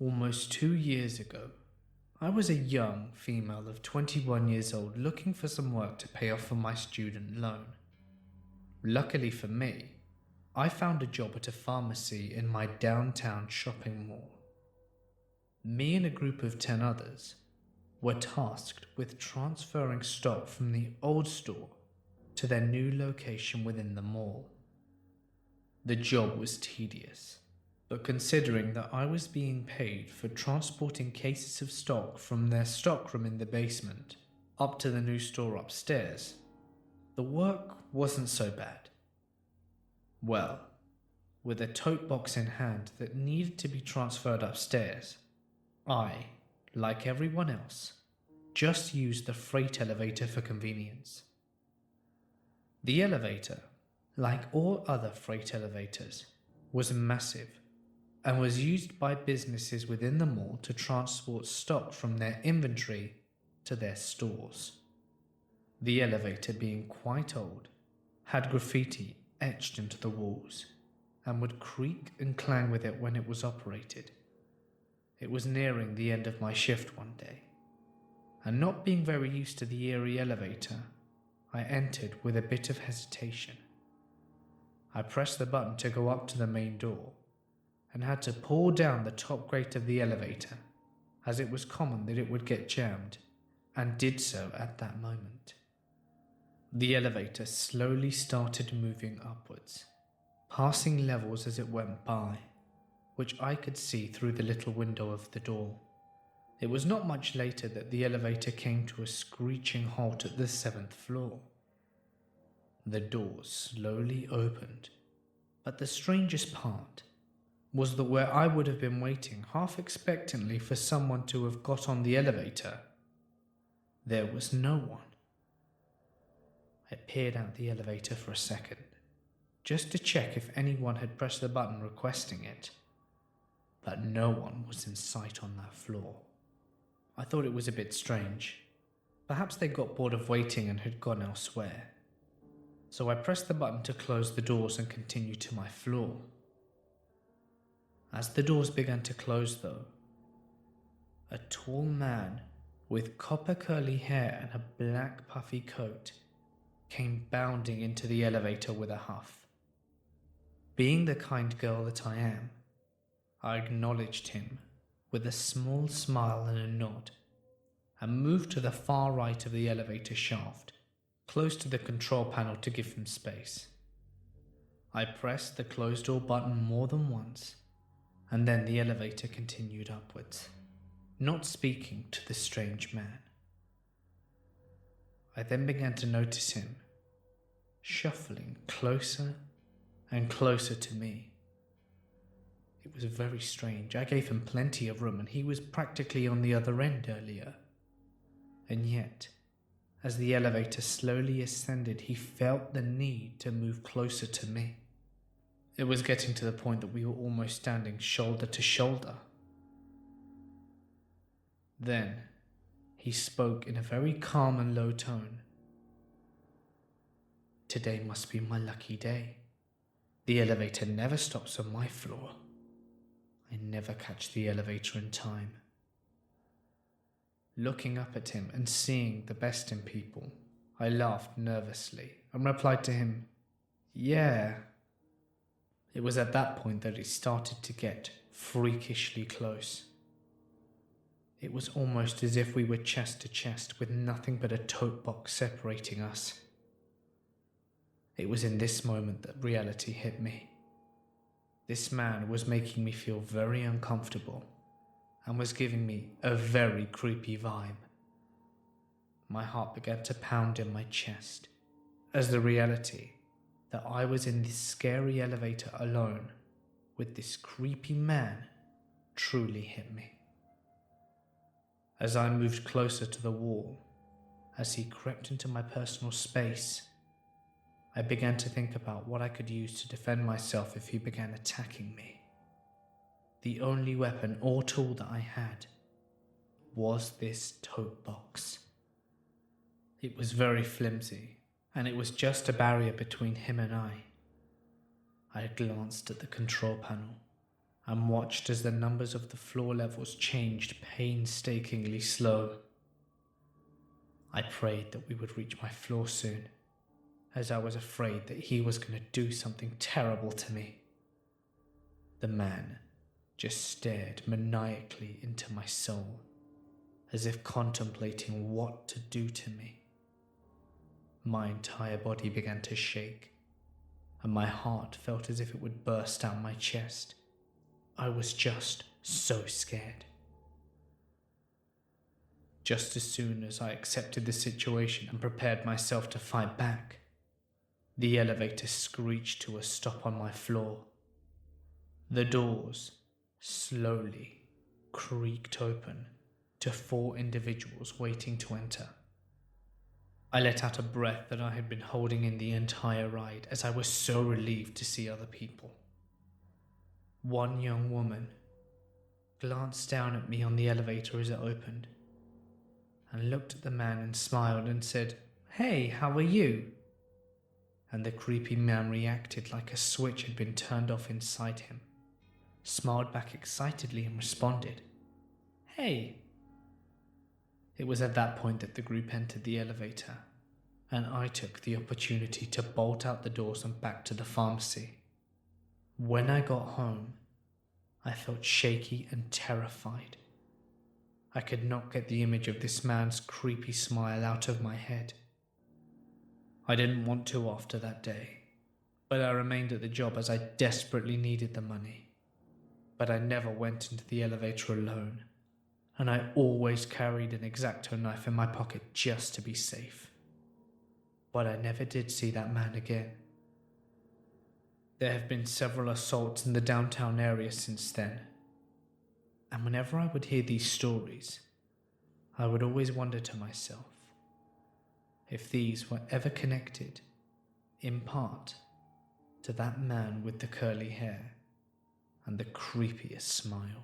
Almost 2 years ago, I was a young female of 21 years old looking for some work to pay off for my student loan. Luckily for me, I found a job at a pharmacy in my downtown shopping mall. Me and a group of 10 others were tasked with transferring stock from the old store to their new location within the mall. The job was tedious, but considering that I was being paid for transporting cases of stock from their stockroom in the basement up to the new store upstairs, the work wasn't so bad. Well, with a tote box in hand that needed to be transferred upstairs, I, like everyone else, just used the freight elevator for convenience. The elevator, like all other freight elevators, was massive and was used by businesses within the mall to transport stock from their inventory to their stores. The elevator, being quite old, had graffiti etched into the walls and would creak and clang with it when it was operated. It was nearing the end of my shift one day, and not being very used to the eerie elevator, I entered with a bit of hesitation. I pressed the button to go up to the main door and had to pull down the top grate of the elevator, as it was common that it would get jammed, and did so at that moment. The elevator slowly started moving upwards, passing levels as it went by, which I could see through the little window of the door. It was not much later that the elevator came to a screeching halt at the 7th floor. The doors slowly opened, but the strangest part was that where I would have been waiting half expectantly for someone to have got on the elevator, there was no one. I peered out the elevator for a second, just to check if anyone had pressed the button requesting it, but no one was in sight on that floor. I thought it was a bit strange. Perhaps they got bored of waiting and had gone elsewhere. So I pressed the button to close the doors and continue to my floor. As the doors began to close though, a tall man with copper curly hair and a black puffy coat came bounding into the elevator with a huff. Being the kind girl that I am, I acknowledged him with a small smile and a nod, and moved to the far right of the elevator shaft, close to the control panel to give him space. I pressed the close door button more than once, and then the elevator continued upwards, not speaking to the strange man. I then began to notice him shuffling closer and closer to me. It was very strange. I gave him plenty of room and he was practically on the other end earlier. And yet, as the elevator slowly ascended, he felt the need to move closer to me. It was getting to the point that we were almost standing shoulder to shoulder. Then, he spoke in a very calm and low tone. "Today must be my lucky day. The elevator never stops on my floor. I never catch the elevator in time." Looking up at him and seeing the best in people, I laughed nervously and replied to him, "Yeah." It was at that point that it started to get freakishly close. It was almost as if we were chest to chest with nothing but a tote box separating us. It was in this moment that reality hit me. This man was making me feel very uncomfortable and was giving me a very creepy vibe. My heart began to pound in my chest as the reality that I was in this scary elevator alone with this creepy man truly hit me. As I moved closer to the wall, as he crept into my personal space, I began to think about what I could use to defend myself if he began attacking me. The only weapon or tool that I had was this tote box. It was very flimsy, and it was just a barrier between him and I. I glanced at the control panel, and watched as the numbers of the floor levels changed painstakingly slow. I prayed that we would reach my floor soon, as I was afraid that he was going to do something terrible to me. The man just stared maniacally into my soul, as if contemplating what to do to me. My entire body began to shake, and my heart felt as if it would burst down my chest. I was just so scared. Just as soon as I accepted the situation and prepared myself to fight back, the elevator screeched to a stop on my floor. The doors slowly creaked open to 4 individuals waiting to enter. I let out a breath that I had been holding in the entire ride, as I was so relieved to see other people. One young woman glanced down at me on the elevator as it opened, and looked at the man and smiled and said, "Hey, how are you?" And the creepy man reacted like a switch had been turned off inside him, smiled back excitedly and responded, "Hey." It was at that point that the group entered the elevator, and I took the opportunity to bolt out the doors and back to the pharmacy. When I got home, I felt shaky and terrified. I could not get the image of this man's creepy smile out of my head. I didn't want to after that day, but I remained at the job as I desperately needed the money. But I never went into the elevator alone, and I always carried an X-Acto knife in my pocket just to be safe. But I never did see that man again. There have been several assaults in the downtown area since then, and whenever I would hear these stories, I would always wonder to myself if these were ever connected, in part, to that man with the curly hair and the creepiest smile.